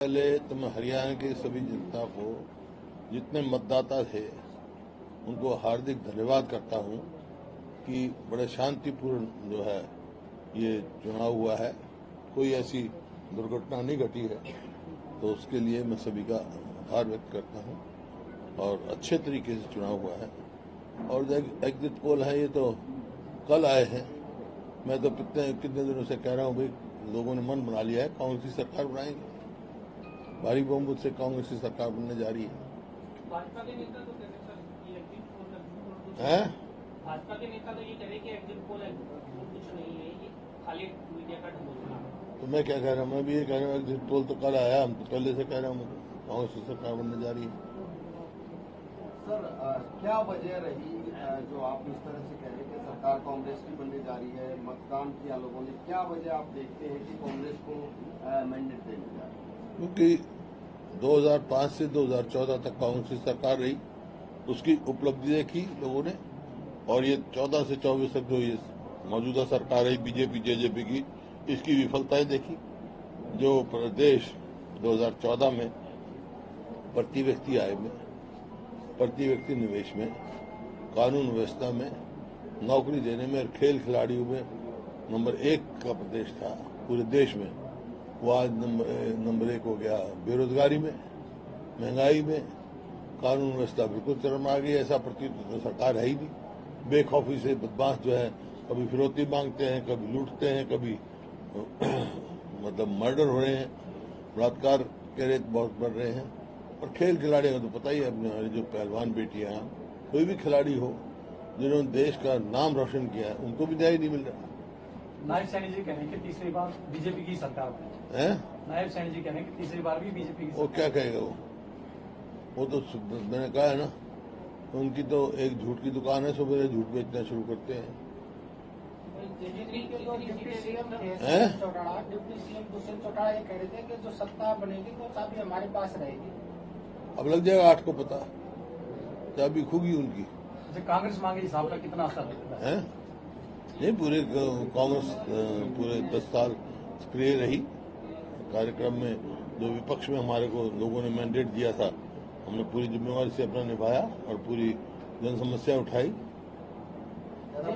पहले तो मैं हरियाणा की सभी जनता को, जितने मतदाता थे, उनको हार्दिक धन्यवाद करता हूं कि बड़े शांतिपूर्ण जो है ये चुनाव हुआ है। कोई ऐसी दुर्घटना नहीं घटी है, तो उसके लिए मैं सभी का आभार व्यक्त करता हूं और अच्छे तरीके से चुनाव हुआ है। और जो एग्जिट पोल है ये तो कल आए हैं। मैं तो कितने दिनों से कह रहा हूं भाई, लोगों ने मन बना लिया है, कांग्रेस की सरकार बनाएंगे। भारी बहुमत से कांग्रेस की सरकार बनने जा रही है। भाजपा के नेता तो कह रहे सर ये एग्जिट पोल हैं? भाजपा के नेता तो ये कह रहे कि एग्जिट पोल कुछ नहीं है, ये खाली मीडिया का ढकोसला है। तो मैं क्या कह रहा हूँ, मैं भी ये कह रहा हूँ एग्जिट पोल तो कल आया, हम तो पहले से कह रहा हूँ कांग्रेस की सरकार बनने जा रही है। सर क्या वजह रही जो आप इस तरह से कह रहे हैं कि सरकार कांग्रेस की बनने जा रही है, मतदान किया लोगों ने, क्या वजह आप देखते हैं कि कांग्रेस को मैंडेट देने जा रही है? क्योंकि 2005 से 2014 तक कांग्रेस की सरकार रही, उसकी उपलब्धि देखी लोगों ने, और ये 14 से 24 तक जो ये मौजूदा सरकार रही बीजेपी जेजेपी की, इसकी विफलताएं देखी। जो प्रदेश 2014 में प्रति व्यक्ति आय में, प्रति व्यक्ति निवेश में, कानून व्यवस्था में, नौकरी देने में और खेल खिलाड़ियों में नंबर 1 का प्रदेश था पूरे देश में, वो आज नंबर 1 हो गया। बेरोजगारी में, महंगाई में, कानून व्यवस्था बिल्कुल चरम आ गई। ऐसा प्रतीत तो सरकार है ही नहीं। बेखौफी से बदमाश जो है, कभी फिरौती मांगते हैं, कभी लूटते हैं, कभी मतलब मर्डर हो रहे हैं, बलात्कार के रेट बहुत बढ़ रहे हैं। और खेल खिलाड़ियों का तो पता ही है, अपने हमारी जो पहलवान बेटियां, कोई भी खिलाड़ी हो जिन्होंने देश का नाम रोशन किया है, उनको भी न्याय नहीं मिल रहा। नायब सैनी जी कह रहे हैं कि तीसरी बार बीजेपी की सरकार है। नायब सैनी जी कह रहे हैं कि तीसरी बार भी बीजेपी की वो क्या कहेगा वो तो मैंने कहा है ना, उनकी तो एक झूठ की दुकान है, सुबह झूठ बेचना शुरू करते हैं। डिप्टी सीएम दुष्यंत चौटाला ये कह रहे थे कि जो सत्ता बनेगी वो चाबी हमारे पास रहेगी। अब लग जाएगा 8 को पता, चाबी खुगी उनकी। अच्छा, कांग्रेस मांगे हिसाब का कितना असर है? नहीं, पूरे कांग्रेस पूरे 10 साल सक्रिय रही। कार्यक्रम में जो विपक्ष में हमारे को लोगों ने मैंडेट दिया था, हमने पूरी जिम्मेवारी से अपना निभाया और पूरी जन समस्या उठाई।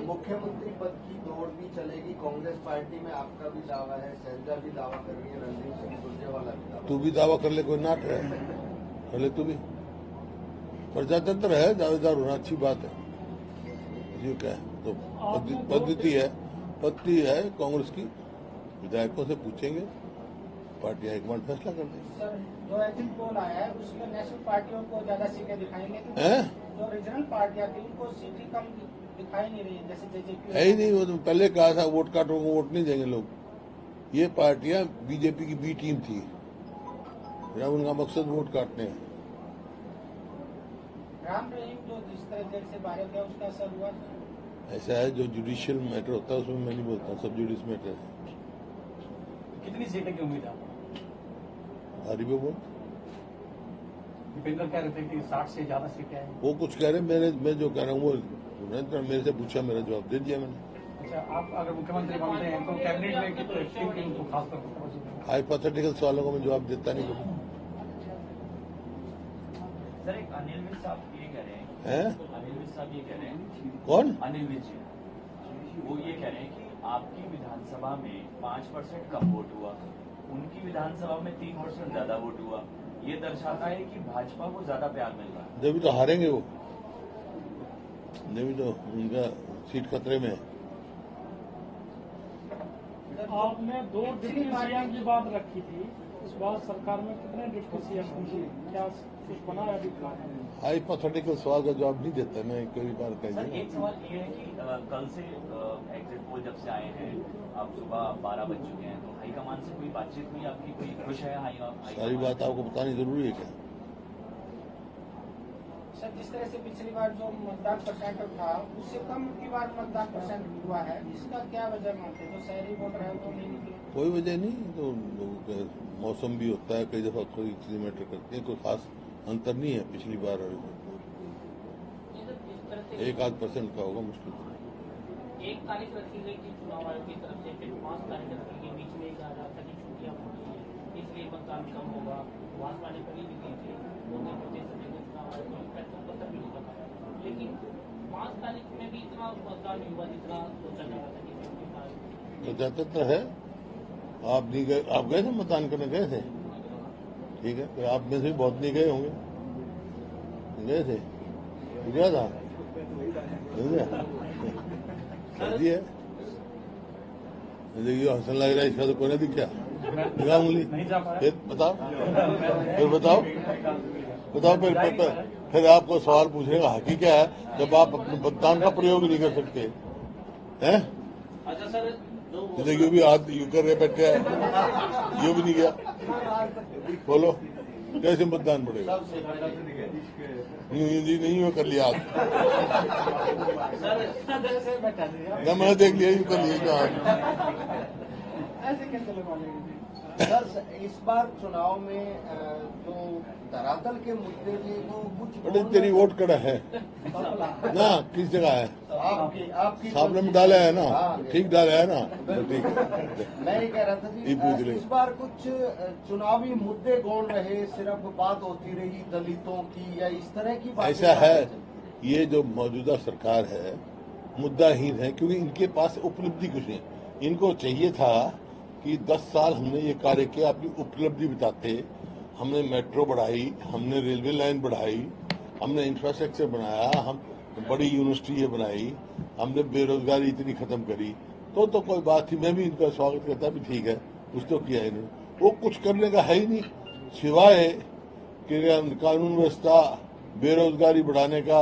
मुख्यमंत्री पद की दौड़ भी चलेगी कांग्रेस पार्टी में, आपका भी दावा है, शैलजा भी दावा कर रही है, रणदीप सिंह सुरजेवाला भी दावा। तू भी दावा कर ले, कोई नाट है, कर ले तू भी। प्रजातंत्र है, दावेदार होना अच्छी बात है। ये क्या है, तो पद्धति है कांग्रेस की। विधायकों से पूछेंगे, पार्टी हाईकमान फैसला कर देंगे। सर जो एग्जिट पोल आया है उसमें नेशनल पार्टियों को ज्यादा सीटें दिखाएंगे, जो रीजनल पार्टियां थी उनको सीटें कम दिखाई नहीं रही है, जैसे जेजेपी है ही नहीं। वो तो पहले कहा था वोट काटों को वोट नहीं देंगे लोग। ये पार्टियां बीजेपी की बी टीम थी, मेरा उनका मकसद वोट काटने हैं। राम रहीम जो जिस तरह जेल से बाहर गया उसका असर हुआ। ऐसा है, जो जुडिशियल मैटर होता है उसमें मैं नहीं बोलता, सब जुडिस मैटर है। कितनी सीटें की उम्मीद है? भारी बहुमत। दीपेंद्र कह रहे थे कि 60 से ज्यादा सीटें हैं। वो कुछ कह रहे, मैं जो कह रहा हूँ वो मेरे से पूछा, मेरा जवाब दे दिया मैंने। अच्छा, आप अगर मुख्यमंत्री बनते हैं तो कैबिनेट में किन किन को खासतौर पर? हाइपोथेटिकल सवालों को मैं जवाब देता नहीं कभी। सर एक अनिल मिश्र साहब ये कह रहे हैं, अनिल मिश्र साहब ये कह रहे हैं, कौन? अनिल मिश्र जी, वो ये कह रहे हैं कि आपकी विधानसभा में 5% कम वोट हुआ, उनकी विधानसभा में 3% ज्यादा वोट हुआ। ये दर्शाता है कि भाजपा को ज्यादा प्यार मिल रहा है। जब तो हारेंगे वो, जब तो उनका सीट खतरे में है। आपने 2 डिप्टी सीएम की बात रखी थी, इस बार सरकार में कितने डिप्टी सीएम होंगे, क्या कुछ बना है अभी प्लान? हाइपोथेटिकल सवाल का जवाब नहीं देता मैं, कई बार सर कहिए। एक सवाल ये है कि कल से एग्जिट पोल जब से आए हैं, अब सुबह 12 बज चुके हैं, तो हाईकमान से कोई बातचीत हुई आपकी? कोई खुश है सारी बात आपको बतानी जरूरी है क्या? सर जिस तरह से पिछली बार जो मतदान परसेंट था उससे कम की बार मतदान परसेंट हुआ है, इसका क्या वजह मानते हैं? जो शहरी वोटर है वो नहीं निकले। कोई वजह नहीं, तो लोगों का मौसम भी होता है, कई दफा कोई चीजें मैटर करती है, कोई खास अंतर नहीं है पिछली बार और 1-8% का होगा मुश्किल से। 1 तारीख रखी गई थी चुनाव आयोग की तरफ से, फिर 5 तारीख रखी गई, बीच में कहा जाता कि छुट्टियां होती हैं। इसलिए मतदान कम होगा। भाजपा ने पहले भी की थी, उन्होंने प्रदेश में चुनाव आयोग में पैसा पत्र भी लिखा था, लेकिन 5 तारीख में भी इतना मतदान नहीं हुआ जितना सोचा जा रहा था कि 55। तो जाता तो है, आप नहीं गए, आप गए थे मतदान करने, गए थे, ठीक है, तो आप में से बहुत नहीं गए होंगे, गए थे, गया था, कर दिया। देखिए हंसन लग रहा है, इसका तो कोई नहीं दिखा, दिखा उंगली, फिर बताओ, फिर आपको सवाल पूछने का हक ही क्या है जब आप अपने मतदान का प्रयोग नहीं कर सकते हैं? अच्छा सर, देखिए भी हाथ यू कर रहे बैठे हैं, यू भी नहीं गया, बोलो कैसे मतदान पड़ेगा? हिंदी नहीं हो कर लिया हाथ, मैंने देख लिया, यू कर लिया ऐसे कैसे लगा लेंगे? सर इस बार चुनाव में जो धरातल के मुद्दे थे वो कुछ बड़े तेरी वोट कड़ा है ना, किस जगह है? आपकी सामने में डाला है ना, हाँ, ठीक डाला है ना, तो ठीक। मैं ये कह रहा था ये पूछ जी, रहे। इस बार कुछ चुनावी मुद्दे गौण रहे, सिर्फ बात होती रही दलितों की या इस तरह की बात? ऐसा है, ये जो मौजूदा सरकार है मुद्दाहीन है, क्योंकि इनके पास उपलब्धि कुछ नहीं। इनको चाहिए था कि 10 साल हमने ये कार्य किया, अपनी उपलब्धि बताते। हमने मेट्रो बढ़ाई, हमने रेलवे लाइन बढ़ाई, हमने इंफ्रास्ट्रक्चर बनाया, हम बड़ी यूनिवर्सिटी ये बनाई, हमने बेरोजगारी इतनी खत्म करी, तो कोई बात थी। मैं भी इनका स्वागत करता भी, ठीक है, कुछ तो किया इन्होंने। वो कुछ करने का है ही नहीं, सिवाय कि कानून व्यवस्था, बेरोजगारी बढ़ाने का,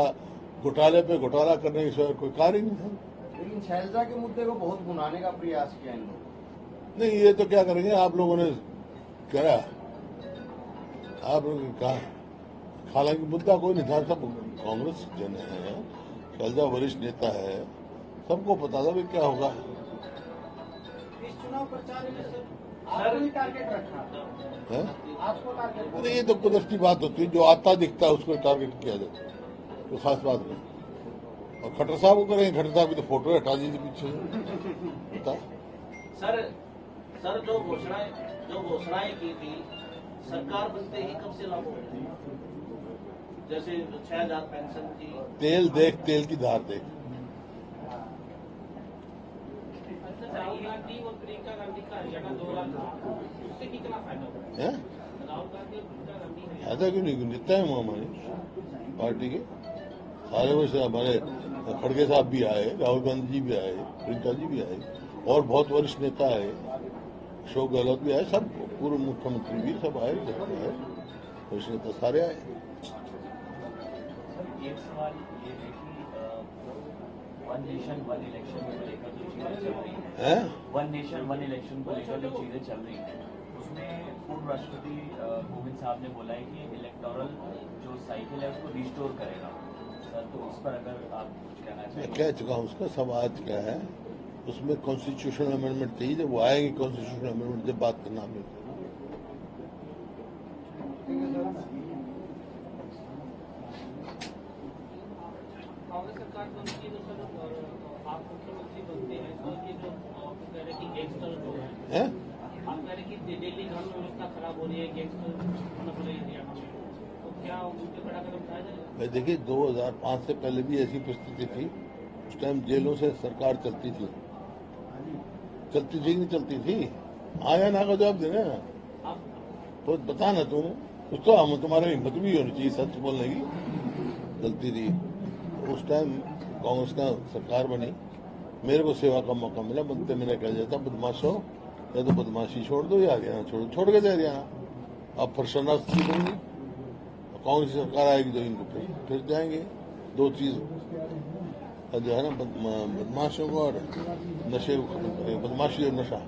घोटाले पे घोटाला करने के सिवाय कोई कार्य नहीं था। लेकिन शैलजा के मुद्दे को बहुत भुनाने का प्रयास किया इन लोगों ने। नहीं, ये तो क्या करेंगे, आप लोगों ने करा, आप लोगों ने कहा, हालांकि मुद्दा कोई नहीं था, सब कांग्रेस जन है, शैलजा वरिष्ठ नेता है, सबको पता था भी क्या होगा। इस चुनाव प्रचार में सर आपको ही टारगेट रखा है? आपको टारगेट नहीं, ये तो कुदरती बात होती है, जो आता दिखता है उसको टारगेट किया जाता है, तो खास बात नहीं। और खट्टर साहब को करेंगे, खट्टर साहब की तो फोटो हटा दीजिए पीछे से, बता। सर जो घोषणाएं की थी सरकार बनते ही कब से लागू हुई? जैसे 6000 पेंशन की, तेल देख, तेल की धार देख। राहुल गांधी और प्रियंका गांधी का हरियाणा दौरा था, उससे कितना फायदा हुआ? है राहुल गांधी और प्रियंका गांधी फायदा क्यों नहीं, नेता है हमारे पार्टी के सारे, वैसे हमारे खड़गे साहब भी आए, राहुल गांधी जी भी आए, प्रियंका जी भी आए, और बहुत वरिष्ठ नेता आए, अशोक गहलोत भी आए, सब पूर्व मुख्यमंत्री भी सब आए, वरिष्ठ नेता सारे आए। एक सवाल ये है कि वन नेशन वन इलेक्शन को लेकर जो चीजें चल रही हैं? वन नेशन वन इलेक्शन को लेकर जो चीजें चल रही हैं, उसमें पूर्व राष्ट्रपति कोविंद साहब ने बोला है कि इलेक्टोरल जो साइकिल है उसको रिस्टोर करेगा। सर, तो उस पर अगर आप कुछ कहना मैं चाहिए। कह चुका हूँ, उसका समाज क्या है, उसमें कॉन्स्टिट्यूशनल अमेंडमेंट चाहिए, जब वो आएंगे कॉन्स्टिट्यूशनल अमेंडमेंट जब बात करना हमें। कांग्रेस सरकार बनती है तो सर आप मुख्यमंत्री बनते हैं तो ये जो कह रहे कि गैंगस्टर जो है, आप कह रहे कि दिल्ली कानून व्यवस्था खराब हो रही है, गैंगस्टर होना पड़े हरियाणा में, तो क्या उनके बड़ा कदम उठाया जाएगा? मैं देखिए 2005 से पहले भी ऐसी परिस्थिति थी, उस टाइम जेलों से सरकार चलती थी कि नहीं चलती थी? आया ना का जवाब देना, तो बता ना तुम, कुछ तो हम तुम्हारे हिम्मत भी होनी चाहिए सच बोलने की। चलती थी उस टाइम, कांग्रेस का सरकार बनी, मेरे को सेवा का मौका मिला, बनते मैंने कह जाता बदमाशो, या तो बदमाशी छोड़ दो या हरियाणा छोड़ो, छोड़ के दे हरियाणा। अब फिर शरणार्थी बनेंगे, कांग्रेस की सरकार आएगी तो इनको फिर जाएंगे। दो चीज जो है ना, बदमाशों को और नशे को खत्म करेंगे, बदमाशी और नशा।